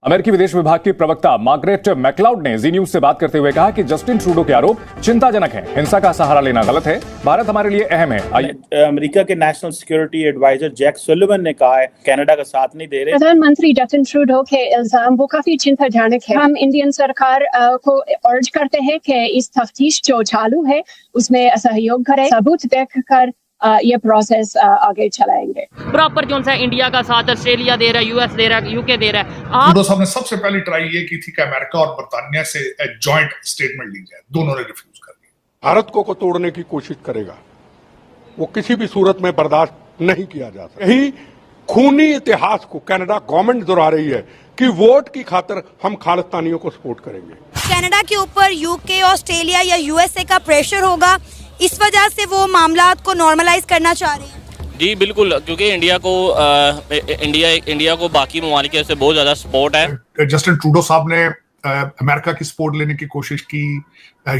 अमेरिकी विदेश विभाग की प्रवक्ता मार्गरेट मैकलाउड ने जी न्यूज से बात करते हुए कहा कि जस्टिन ट्रूडो के आरोप चिंताजनक हैं। हिंसा का सहारा लेना गलत है। भारत हमारे लिए अहम है। अमेरिका के national security adviser Jake Sullivan ने कहा है कनाडा का साथ नहीं दे रहे। प्रधानमंत्री जस्टिन ट्रूडो के इल्जाम वो काफी चिंताजनक है। हम इंडियन सरकार को अर्ज करते हैं कि इस तफ्तीश जो चालू है उसमें सहयोग करें, सबूत देखकर ये प्रोसेस आगे चलाएंगे। प्रॉपर जो है इंडिया का साथ ऑस्ट्रेलिया दे रहा है, यूएस दे रहा है, यूके दे रहा है। ट्रूडो साहब ने सबसे पहली ट्राई ये की थी कि अमेरिका और बर्तानिया से जॉइंट स्टेटमेंट ली जाए, दोनों ने रिफ्यूज कर दिया। भारत को तोड़ने की कोशिश करेगा, वो किसी भी सूरत में बर्दाश्त नहीं किया जा सकता। यही खूनी इतिहास को कनाडा गवर्नमेंट दोहरा रही है कि वोट की खातिर हम खालिस्तानियों को सपोर्ट करेंगे। कनाडा के ऊपर यूके, ऑस्ट्रेलिया या यूएसए का प्रेशर होगा, इस वजह से वो मामलात को नॉर्मलाइज करना चाह रहे हैं। जी बिल्कुल, क्योंकि इंडिया को बाकी ममालिक से बहुत ज्यादा सपोर्ट है। जस्टिन ट्रूडो साहब ने अमेरिका की सपोर्ट लेने की कोशिश की,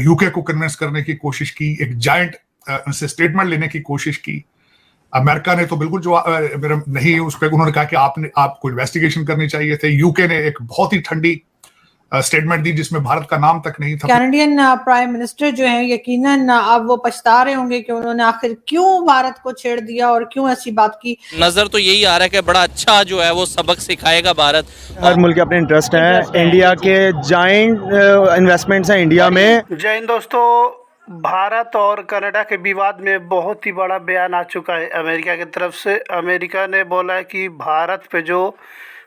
यूके को कन्विंस करने की कोशिश की, एक जायंट उनसे स्टेटमेंट लेने की कोशिश की। अमेरिका ने तो बिल्कुल जवाब नहीं, उस पर उन्होंने कहा कि आपको इन्वेस्टिगेशन करनी चाहिए थे। यूके ने एक बहुत ही ठंडी स्टेटमेंट दी जिसमें भारत का नाम तक नहीं था। कैनेडियन प्राइम मिनिस्टर जो है यकीनन अब वो पछता रहे होंगे कि उन्होंने आखिर क्यों भारत को छेड़ दिया और क्यों ऐसी बात की। नजर तो यही आ रहा है कि बड़ा अच्छा जो है वो सबक सिखाएगा भारत। हर मुल्क के अपने इंटरेस्ट हैं। इंडिया के जाइंट इन्वेस्टमेंट्स हैं इंडिया में। जय हिंद दोस्तों, भारत और कनाडा के विवाद में बहुत ही बड़ा बयान आ चुका है अमेरिका की तरफ से। अमेरिका ने बोला है कि भारत पे जो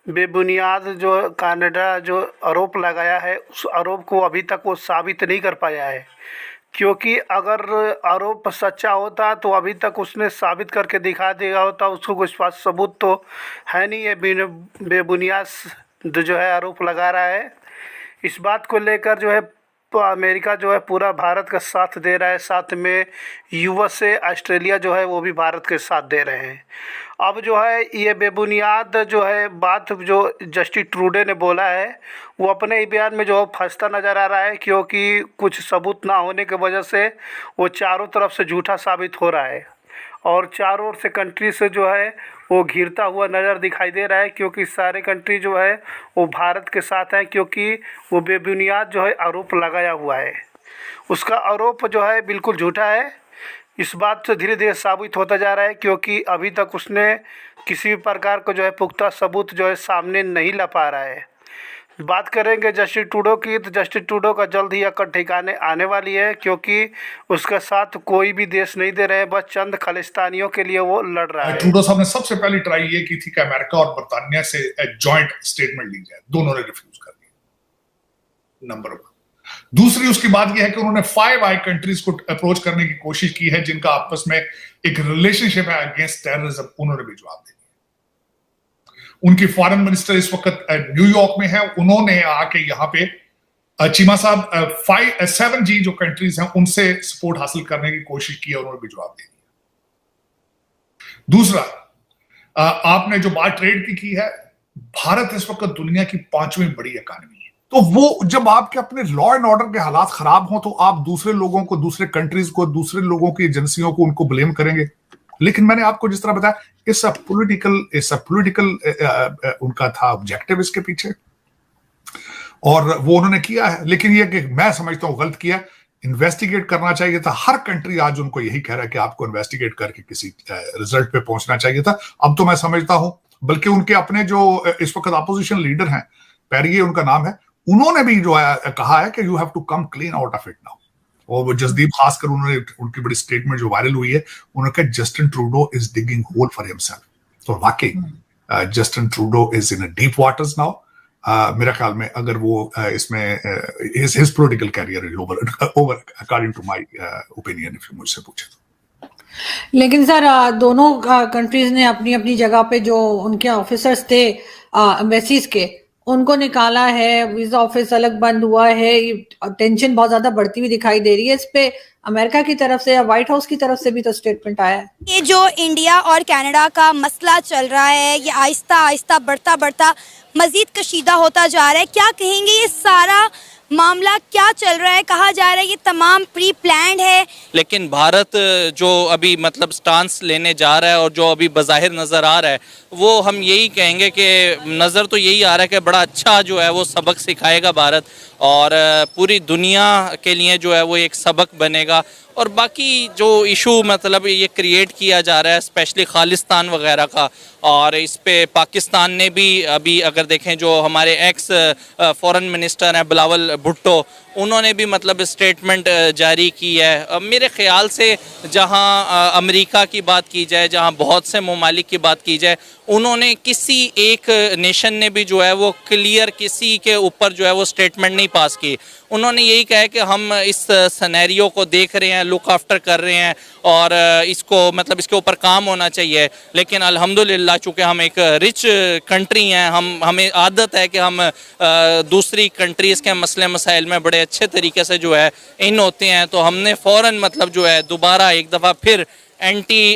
बेबुनियाद जो कनाडा जो आरोप लगाया है उस आरोप को अभी तक वो साबित नहीं कर पाया है, क्योंकि अगर आरोप सच्चा होता तो अभी तक उसने साबित करके दिखा दिया होता। उसको कुछ सबूत तो है नहीं, ये बेबुनियाद जो है आरोप लगा रहा है। इस बात को लेकर जो है तो अमेरिका जो है पूरा भारत का साथ दे रहा है, साथ में यूएसए, ऑस्ट्रेलिया जो है वो भी भारत के साथ दे रहे हैं। अब जो है ये बेबुनियाद जो है बात जो जस्टिन ट्रूडो ने बोला है वो अपने ही बयान में जो फंसता नज़र आ रहा है, क्योंकि कुछ सबूत ना होने की वजह से वो चारों तरफ से झूठा साबित हो रहा है और चारों ओर से कंट्री से जो है वो घिरता हुआ नज़र दिखाई दे रहा है, क्योंकि सारे कंट्री जो है वो भारत के साथ हैं, क्योंकि वो बेबुनियाद जो है आरोप लगाया हुआ है। उसका आरोप जो है बिल्कुल झूठा है। इस बात से धीरे धीरे साबित होता जा रहा है, क्योंकि अभी तक उसने किसी भी प्रकार को जो है पुख्ता सबूत जो है सामने नहीं ला पा रहा है। बात करेंगे जस्टिन ट्रूडो की, तो जस्टिन ट्रूडो का जल्द ही अकड़ ठिकाने आने वाली है, क्योंकि उसका साथ कोई भी देश नहीं दे रहे हैं, बस चंद खालिस्तानियों के लिए वो लड़ रहा है। ट्रूडो साहब ने सबसे पहली ट्राई ये की थी कि अमेरिका और बर्तानिया से जॉइंट स्टेटमेंट ली जाए, दोनों ने रिफ्यूज कर दिया, नंबर 1। दूसरी उसकी बात यह है कि उन्होंने 5 आई कंट्रीज को अप्रोच करने की कोशिश की है जिनका आपस में एक रिलेशनशिप है अगेंस्ट टेररिज्म, उन्होंने भी जवाब दिया। उनकी फॉरेन मिनिस्टर इस वक्त न्यूयॉर्क में है, उन्होंने आके यहाँ पे चीमा साहब 7G जो कंट्रीज हैं उनसे सपोर्ट हासिल करने की कोशिश की है, उन्होंने भी जवाब दे दिया। दूसरा, आपने जो बात ट्रेड की है, भारत इस वक्त दुनिया की 5वीं बड़ी इकॉनमी है, तो वो जब आपके अपने लॉ एंड ऑर्डर के हालात खराब हों तो आप दूसरे लोगों को, दूसरे कंट्रीज को, दूसरे लोगों की एजेंसियों को उनको ब्लेम करेंगे। लेकिन मैंने आपको जिस तरह बताया, इट्स अ पॉलिटिकल उनका था ऑब्जेक्टिव इसके पीछे, और वो उन्होंने किया है। लेकिन ये कि मैं समझता हूं गलत किया, इन्वेस्टिगेट करना चाहिए था। हर कंट्री आज उनको यही कह रहा है कि आपको इन्वेस्टिगेट करके किसी रिजल्ट पे पहुंचना चाहिए था। अब तो मैं समझता हूं, बल्कि उनके अपने जो इस वक्त अपोजिशन लीडर हैं, पेरिये उनका नाम है, उन्होंने भी जो है कहा है कि you have to come clean out of it now. और वो जसदीप खासकर उन्होंने उनकी बड़ी स्टेटमेंट जो वायरल हुई है, उन्होंने कहा Justin Trudeau is digging hole for himself. तो वाकई Justin Trudeau is in a deep waters now. मेरे ख्याल में अगर वो इसमें his political career is over according to my opinion, if you मुझसे पूछे तो। लेकिन सर दोनों कंट्रीज ने अपनी अपनी जगह पे जो उनके ऑफिसर्स थे एम्बेसीज के, उनको निकाला है, वीजा ऑफिस अलग बंद हुआ है, टेंशन बहुत ज्यादा बढ़ती हुई दिखाई दे रही है। इस पे अमेरिका की तरफ से या व्हाइट हाउस की तरफ से भी तो स्टेटमेंट आया है। ये जो इंडिया और कनाडा का मसला चल रहा है, ये आहिस्ता आहिस्ता बढ़ता बढ़ता मजीद कशीदा होता जा रहा है। क्या कहेंगे ये सारा मामला क्या चल रहा है? कहा जा रहा है ये तमाम प्री प्लान्ड है। लेकिन भारत जो अभी मतलब स्टांस लेने जा रहा है और जो अभी बज़ाहिर नज़र आ रहा है, वो हम यही कहेंगे कि नज़र तो यही आ रहा है कि बड़ा अच्छा जो है वो सबक सिखाएगा भारत, और पूरी दुनिया के लिए जो है वो एक सबक बनेगा। और बाकी जो इशू मतलब ये क्रिएट किया जा रहा है स्पेशली खालिस्तान वगैरह का, और इस पे पाकिस्तान ने भी अभी अगर देखें जो हमारे एक्स फॉरेन मिनिस्टर हैं बिलावल भुट्टो, उन्होंने भी मतलब स्टेटमेंट जारी की है। मेरे ख़्याल से जहां अमेरिका की बात की जाए, जहां बहुत से ममालिक की बात की जाए, उन्होंने किसी एक नेशन ने भी जो है वो क्लियर किसी के ऊपर जो है वो स्टेटमेंट नहीं पास की। उन्होंने यही कहा है कि हम इस सिनेरियो को देख रहे हैं, लुक आफ्टर कर रहे हैं, और इसको मतलब इसके ऊपर काम होना चाहिए। लेकिन अल्हम्दुलिल्लाह चूँकि हम एक रिच कंट्री हैं, हमें आदत है कि हम दूसरी कंट्रीज़ के मसले मसाइल में बड़े अच्छे तरीके से जो है इन होते हैं, तो हमने फ़ौरन मतलब जो है दोबारा एक दफ़ा फिर एंटी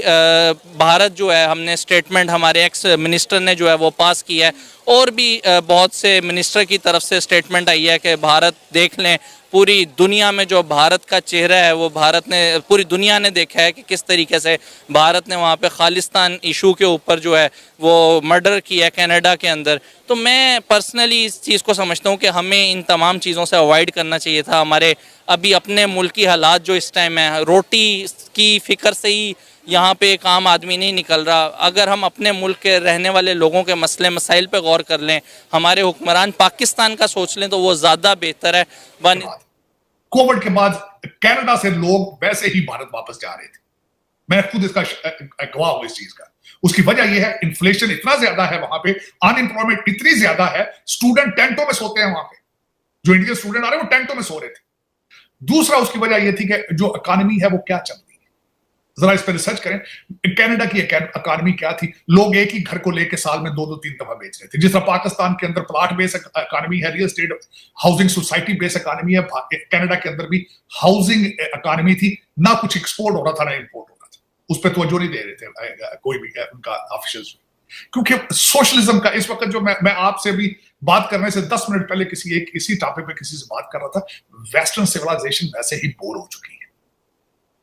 भारत जो है हमने स्टेटमेंट हमारे एक्स मिनिस्टर ने जो है वो पास किया है। और भी बहुत से मिनिस्टर की तरफ से स्टेटमेंट आई है कि भारत देख लें, पूरी दुनिया में जो भारत का चेहरा है वो भारत ने पूरी दुनिया ने देखा है कि किस तरीके से भारत ने वहाँ पे खालिस्तान इशू के ऊपर जो है वो मर्डर किया है कनाडा के अंदर। तो मैं पर्सनली इस चीज़ को समझता हूँ कि हमें इन तमाम चीज़ों से अवॉइड करना चाहिए था। हमारे अभी अपने मुल्क की हालात जो इस टाइम है, रोटी की फ़िक्र से ही यहाँ पे एक आम आदमी नहीं निकल रहा। अगर हम अपने मुल्क के रहने वाले लोगों के मसले मसाइल पे गौर कर लें, हमारे हुक्मरान पाकिस्तान का सोच लें, तो वो ज़्यादा बेहतर है। कोविड के बाद कनाडा से लोग वैसे ही भारत वापस जा रहे थे, मैं खुद इसका गवाह हूं इस चीज का। उसकी वजह यह है इन्फ्लेशन इतना ज्यादा है वहां पे, अनएम्प्लॉयमेंट इतनी ज्यादा है, स्टूडेंट टेंटों में सोते हैं वहां पे, जो इंडियन स्टूडेंट आ रहे हैं वो टेंटों में सो रहे थे। दूसरा उसकी वजह यह थी कि जो इकॉनमी है वो क्या चल रही है, जरा इस पर रिसर्च करें। कनाडा की इकॉनमी क्या थी? लोग एक ही घर को लेकर साल में 2-3 दफा बेच रहे थे। जिस तरह पाकिस्तान के अंदर प्लाट बेस्ड इकॉनमी है, real estate housing society based economy है, कनाडा के अंदर भी हाउसिंग इकॉनमी थी। ना कुछ एक्सपोर्ट हो रहा था ना इंपोर्ट हो रहा था, उस पर तवज्जो नहीं दे रहे थे कोई भी उनका ऑफिशियल्स, क्योंकि सोशलिज्म का इस वक्त जो मैं आपसे भी बात करने से 10 मिनट पहले इसी टॉपिक पे किसी से बात कर रहा था, वेस्टर्न सिविलाइजेशन वैसे ही बोर हो चुकी है,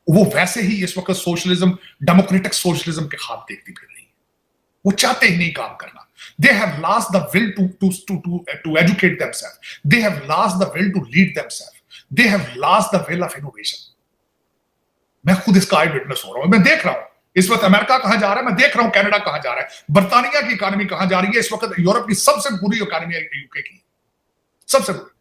वो वैसे ही इस वक्त सोशलिज्म, डेमोक्रेटिक सोशलिज्म के ख्वाब देखती फिर रही है। वो चाहते ही नहीं काम करना। They have lost the will to educate themselves. They have lost the will to lead themselves. They have lost the will of innovation. मैं खुद इसका आई विटनेस हो रहा हूं, मैं देख रहा हूं इस वक्त अमेरिका कहां जा रहा है, मैं देख रहा हूं कनाडा कहां जा रहा है, बर्तानिया की इकॉनमी कहां जा रही है। इस वक्त यूरोप की सबसे बुरी इकॉनमी है यूके की, सबसे बुरी।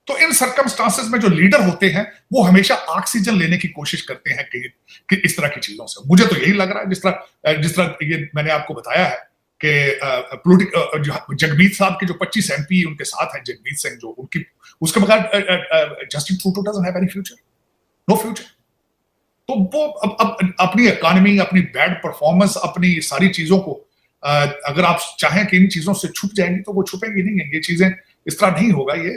तो इन सर्कमस्टांसेस में जो लीडर होते हैं वो हमेशा ऑक्सीजन लेने की कोशिश करते हैं कि इस तरह की चीजों से। मुझे तो यही लग रहा है जिस तरह ये मैंने आपको बताया है कि जगमीत साहब के जो 25 MP उनके साथ हैं, जगमीत सिंह जो उनकी, उसके बगैर Justin Trudeau doesn't have any future, no future. तो वो अब अपनी इकॉनमी, अपनी बैड परफॉर्मेंस, अपनी सारी चीजों को अगर आप चाहें कि इन चीजों से छुप जाएंगी तो वो छुपेंगी नहीं है। ये चीजें इस तरह नहीं होगा। ये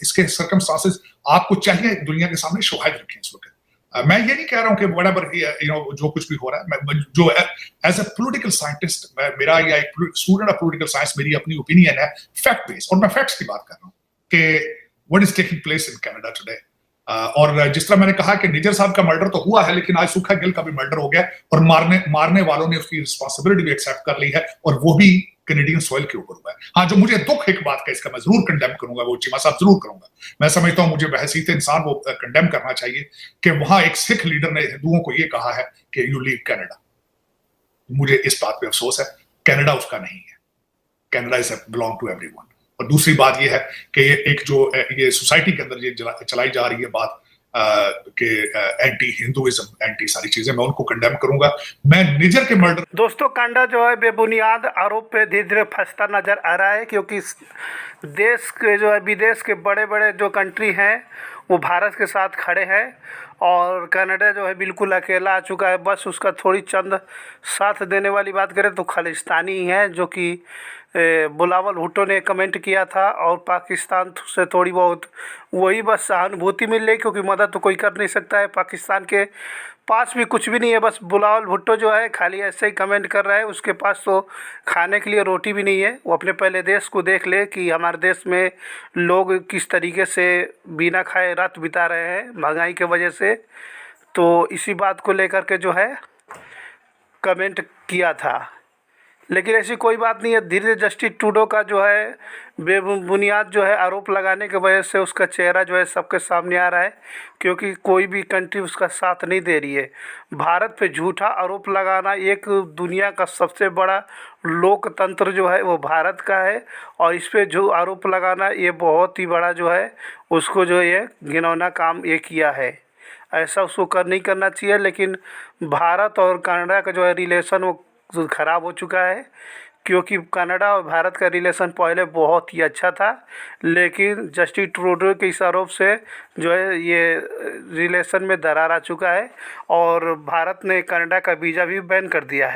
इसके सर्कमस्टांसेस आपको चाहिए दुनिया के सामने शोहायद रखें इस वक्त। मैं ये नहीं कह रहा हूं कि व्हाटएवर जो कुछ भी हो रहा है, मैं जो एज ए पॉलिटिकल साइंटिस्ट, मेरा या एक स्टूडेंट ऑफ पॉलिटिकल साइंस, मेरी अपनी ओपिनियन है फैक्ट बेस्ड, और मैं फैक्ट्स की बात कर रहा हूं कि what is taking place in Canada today. और जिस तरह मैंने कहा कि निजर साहब का मर्डर तो हुआ है, लेकिन आज सुखा गिल का भी मर्डर हो गया, और मारने वालों ने उसकी रिस्पॉन्सिबिलिटी भी एक्सेप्ट कर ली है, और वो भी कैनेडियन सॉइल के ऊपर हुआ है। हाँ, जो मुझे दुख एक बात का, इसका मैं जरूर कंडेम करूंगा, वो चीमा साहब जरूर करूंगा। मैं समझता हूं मुझे बहसीत इंसान वो कंडेम करना चाहिए कि वहां एक सिख लीडर ने हिंदुओं को ये कहा है कि यू लीव कनाडा। मुझे इस बात पे अफसोस है, कनाडा उसका नहीं है, Canada is belong to everyone. और दूसरी बात ये है कि एक जो ये सोसाइटी के अंदर ये चलाई जा रही है बात कि एंटी हिंदुइज्म, एंटी सारी चीजें, मैं उनको कंडेम करूंगा। मैं निजर के मर्डर, दोस्तों, कनाडा जो है बेबुनियाद आरोप पे धीरे धीरे फंसता नजर आ रहा है, क्योंकि देश के जो है विदेश के बड़े बड़े जो कंट्री हैं वो भारत के साथ खड़े हैं, और कनाडा जो है बिल्कुल अकेला आ चुका है। बस उसका थोड़ी चंद साथ देने वाली बात करें तो खालिस्तानी हैं, जो कि बिलावल भुट्टो ने कमेंट किया था, और पाकिस्तान से थोड़ी बहुत वही बस सहानुभूति मिल रही, क्योंकि मदद तो कोई कर नहीं सकता है। पाकिस्तान के पास भी कुछ भी नहीं है। बस बिलावल भुट्टो जो है खाली ऐसे ही कमेंट कर रहा है, उसके पास तो खाने के लिए रोटी भी नहीं है। वो अपने पहले देश को देख ले कि हमारे देश में लोग किस तरीके से बिना खाए रात बिता रहे हैं महंगाई के वजह से। तो इसी बात को लेकर के जो है कमेंट किया था, लेकिन ऐसी कोई बात नहीं है। धीरे धीरे जस्टिन ट्रूडो का जो है बेबुनियाद जो है आरोप लगाने की वजह से उसका चेहरा जो है सबके सामने आ रहा है, क्योंकि कोई भी कंट्री उसका साथ नहीं दे रही है। भारत पे झूठा आरोप लगाना, एक दुनिया का सबसे बड़ा लोकतंत्र जो है वो भारत का है, और इस पे जो आरोप लगाना ये बहुत ही बड़ा जो है उसको जो ये घिनौना काम ये किया है। ऐसा उसको नहीं करना चाहिए। लेकिन भारत और कनाडा का जो है रिलेशन वो ख़राब हो चुका है, क्योंकि कनाडा और भारत का रिलेशन पहले बहुत ही अच्छा था, लेकिन जस्टिन ट्रूडो के इस आरोप से जो है ये रिलेशन में दरार आ चुका है और भारत ने कनाडा का वीज़ा भी बैन कर दिया है।